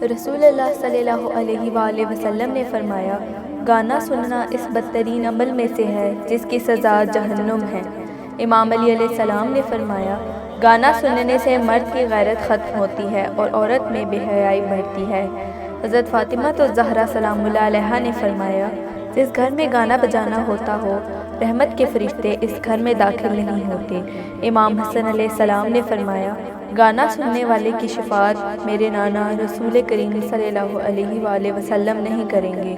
رسول اللہ صلی اللہ علیہ وآلہ وسلم نے فرمایا، گانا سننا اس بدترین عمل میں سے ہے جس کی سزا جہنم ہے۔ امام علی علیہ السلام نے فرمایا، گانا سننے سے مرد کی غیرت ختم ہوتی ہے اور عورت میں بے حیائی بڑھتی ہے۔ حضرت فاطمہ الزہرا سلام اللہ علیہا نے فرمایا، جس گھر میں گانا بجانا ہوتا ہو، رحمت کے فرشتے اس گھر میں داخل نہیں ہوتے۔ امام حسن علیہ السلام نے فرمایا، گانا سننے والے کی شفاعت میرے نانا رسول کریم صلی اللہ علیہ وآلہ وسلم نہیں کریں گے۔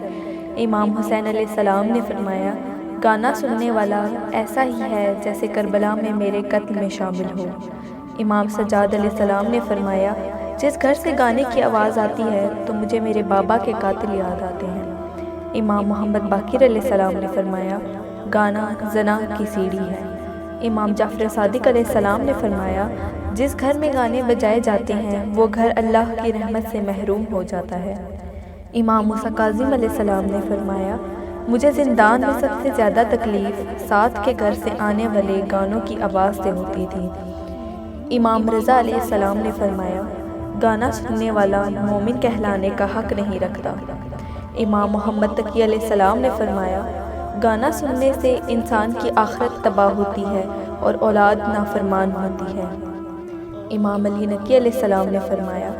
امام حسین علیہ السلام نے فرمایا، گانا سننے والا ایسا ہی ہے جیسے کربلا میں میرے قتل میں شامل ہو۔ امام سجاد علیہ السلام نے فرمایا، جس گھر سے گانے کی آواز آتی ہے تو مجھے میرے بابا کے قاتل یاد آتے ہیں۔ امام محمد باقر علیہ السلام نے فرمایا، گانا زنا کی سیڑھی ہے۔ امام جعفر صادق علیہ السلام نے فرمایا، جس گھر میں گانے بجائے جاتے ہیں وہ گھر اللہ کی رحمت سے محروم ہو جاتا ہے۔ امام موسیٰ کاظم علیہ السلام نے فرمایا، مجھے زندان میں سب سے زیادہ تکلیف ساتھ کے گھر سے آنے والے گانوں کی آواز سے ہوتی تھی۔ امام رضا علیہ السلام نے فرمایا، گانا سننے والا مومن کہلانے کا حق نہیں رکھتا۔ امام محمد تقی علیہ السلام نے فرمایا، گانا سننے سے انسان کی آخرت تباہ ہوتی ہے اور اولاد نافرمان ہوتی ہے۔ امام علی نقی علیہ السلام نے فرمایا،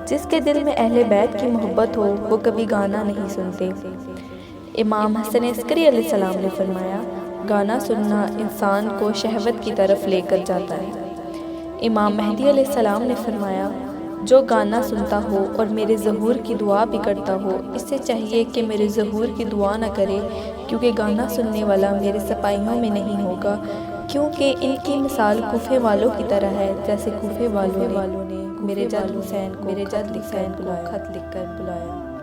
جس کے دل میں اہل بیت کی محبت ہو وہ کبھی گانا نہیں سنتے۔ امام حسن عسکری علیہ السلام نے فرمایا، گانا سننا انسان کو شہوت کی طرف لے کر جاتا ہے۔ امام مہدی علیہ السلام نے فرمایا، جو گانا سنتا ہو اور میرے ظہور کی دعا بھی کرتا ہو، اس سے چاہیے کہ میرے ظہور کی دعا نہ کرے، کیونکہ گانا سننے والا میرے سپاہیوں میں نہیں ہوگا، کیونکہ ان کی مثال کوفے والوں کی طرح ہے، جیسے کوفے والوں نے میرے جد حسین کو خط لکھ کر بلایا۔